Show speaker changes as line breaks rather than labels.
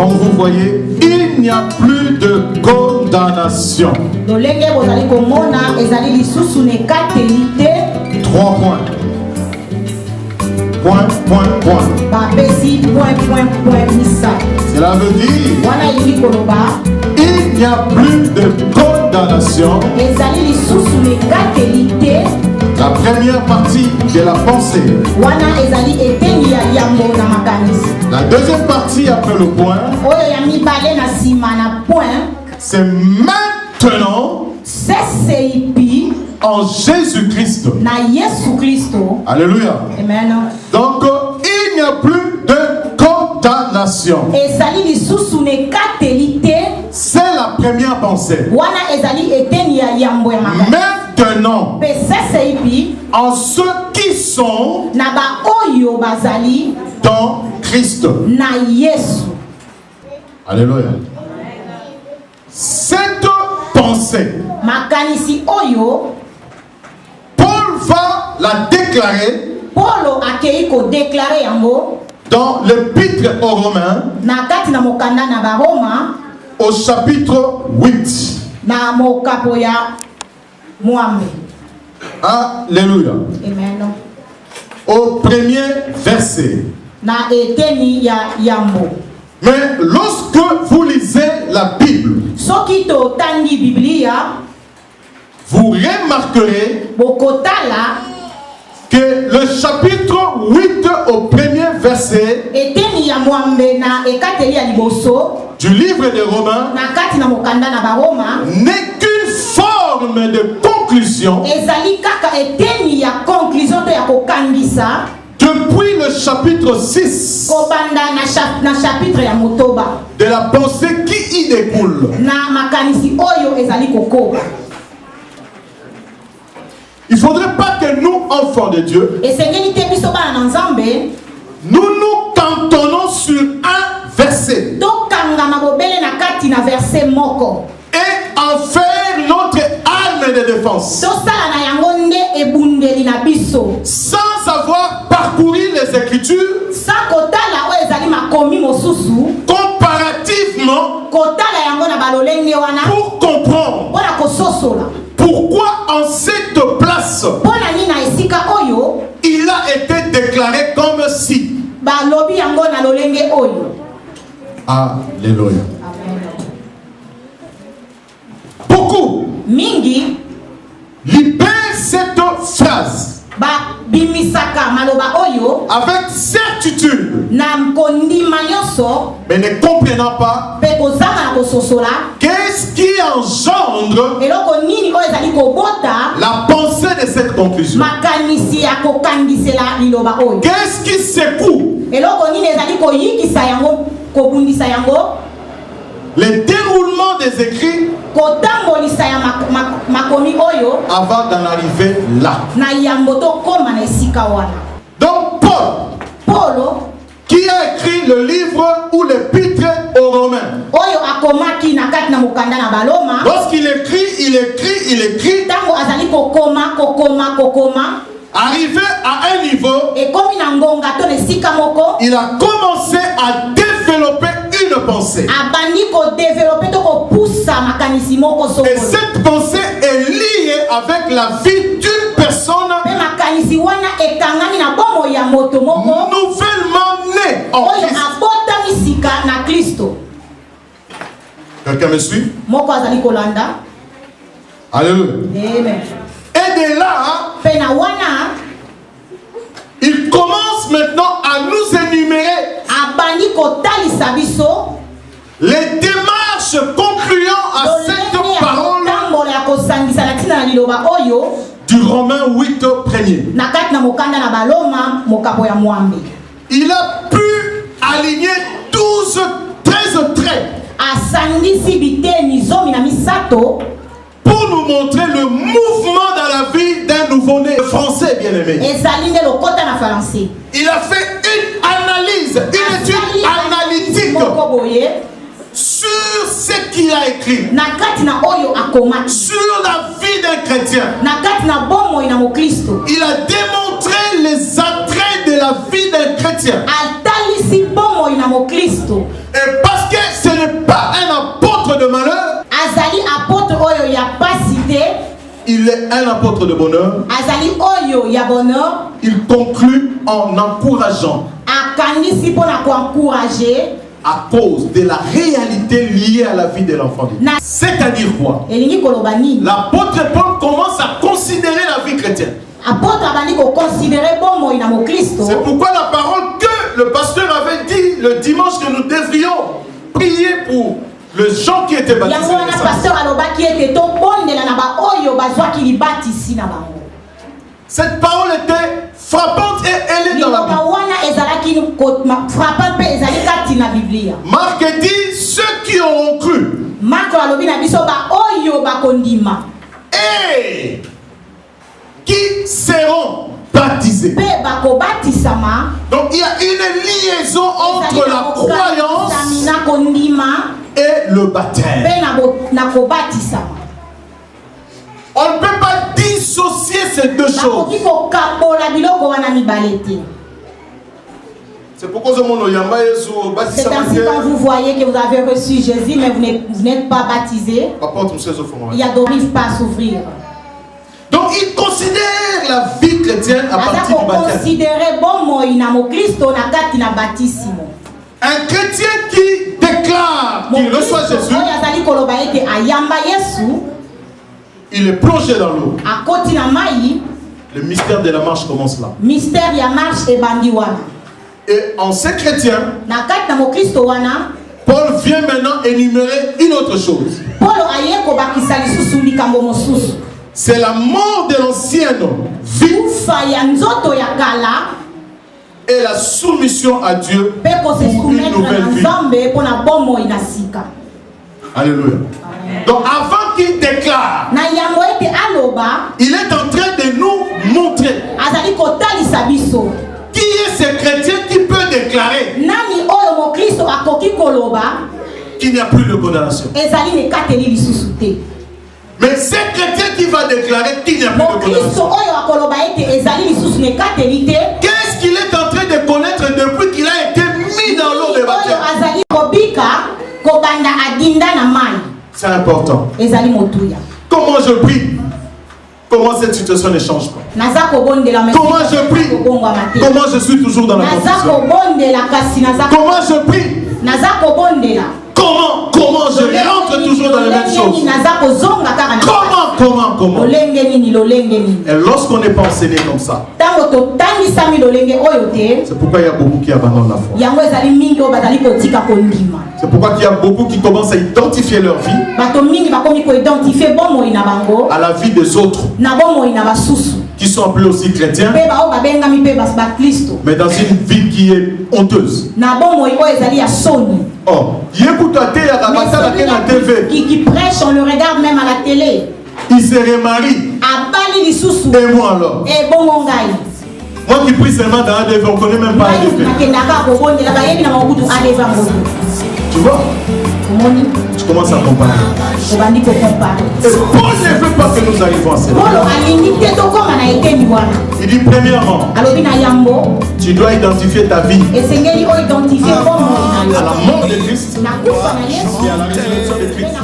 Comme vous voyez, il n'y a plus de condamnation. 3 points. Point. Cela veut dire il n'y a plus de condamnation. La première partie de la pensée. La deuxième partie après le point, c'est maintenant en Jésus-Christ. Alléluia.
Amen.
Donc il n'y a plus de condamnation. C'est la première pensée. Maintenant, en ceux qui sont dans Christ. Alléluia. Cette pensée, Paul va la déclarer dans l'épître aux Romains au chapitre 8. Alléluia.
Amen.
Au premier verset. Mais lorsque vous lisez la Bible, vous remarquerez que le chapitre 8 au premier verset du livre des Romains n'est qu'une forme de conclusion depuis le chapitre 6 de la pensée qui y découle. Il ne faudrait pas que nous, enfants de Dieu, nous nous cantonnons sur un verset et en faire notre arme de défense sans avoir parcouru les Écritures comparativement pour comprendre pourquoi en cette place il a été déclaré comme si. Alléluia. Beaucoup libèrent cette phrase avec certitude, mais ne comprenant pas qu'est-ce qui engendre la pensée de cette conclusion. Qu'est-ce qui secoue le déroulement des écrits avant d'en arriver là. Donc Paul, qui a écrit le livre ou l'épître aux Romains, lorsqu'il écrit, arrivé à un niveau, il a commencé à développer une pensée. Et cette pensée est liée avec la vie d'une personne nouvellement née en Christ. Quelqu'un me suit? Alléluia. Et de là, il commence maintenant à nous énumérer les démarches concluant à cette parole du Romain 8 premier. Il a pu aligner 13 traits pour nous montrer le mouvement dans la vie d'un nouveau-né français bien-aimé. Il a fait une analyse, une étude analytique sur ce qu'il a écrit, sur la vie d'un chrétien. Il a démontré les attraits de la vie d'un chrétien. Et parce que ce n'est pas un apôtre de malheur,
azali apôtre oyo ya pasité,
il est un apôtre de bonheur.
azali oyo ya bonheur,
Il conclut en encourageant
akanisi pona ko encourager
à cause de la réalité liée à la vie de l'enfant de Dieu. C'est-à-dire quoi?
elingi koloba nini.
L'apôtre Paul commence à considérer la vie chrétienne.
Apôtre abandi ko considérer bomoi na mo Kristo.
C'est pourquoi la parole que le pasteur avait dit le dimanche que nous devrions prier pour les gens qui étaient baptisés.
Yango na pasteur alobaki ete to bondela na ba oyo bazwaki libatisi na bango.
Cette parole était frappante et elle est dans la Bible. Marc dit ceux qui auront cru et qui seront baptisés. Donc il y a une liaison entre la croyance et le baptême. On ne peut pas dissocier ces deux choses. C'est pourquoi
c'est ainsi quand vous voyez que vous avez reçu Jésus, mais vous n'êtes pas baptisé. Il n'y a d'arrive pas à s'ouvrir.
Donc il considère la vie chrétienne à partir du baptême. Un chrétien qui déclare qu'il reçoit Jésus, il est plongé dans l'eau. Le mystère de la marche commence là. Et en ces chrétiens, Paul vient maintenant énumérer une autre chose. C'est la mort de l'ancienne vie et la soumission à Dieu pour une nouvelle vie. Alléluia. Donc avant qu'il déclare, il est en train de nous montrer qui est ce chrétien qui peut déclarer qu'il n'y a plus de condamnation. Mais ce chrétien qui va déclarer qu'il n'y a plus de condamnation, qu'est-ce qu'il est en train de connaître depuis qu'il a été mis dans l'eau de baptême? C'est important. Comment je prie? Comment cette situation ne change pas? Comment je prie? Comment je suis toujours dans la confusion? Comment je prie? Comment je rentre toujours dans les mêmes choses? Comment? Et lorsqu'on n'est pas enseigné comme ça, c'est pourquoi il y a beaucoup qui abandonnent la foi. C'est pourquoi il y a beaucoup qui commencent à identifier leur vie à la vie des autres qui sont appelés aussi chrétiens, mais dans une vie qui est honteuse. Oh,
qui prêche, on le regarde même à la télé.
Il se remarie. Et moi alors? Moi qui prie seulement dans ADV, on ne connaît même pas ADV. Tu vois? Tu commences à comparer. Et Paul ne veut pas que nous arrivions à cela. Il dit premièrement, tu dois identifier ta vie à la mort de Christ et à la résurrection de Christ.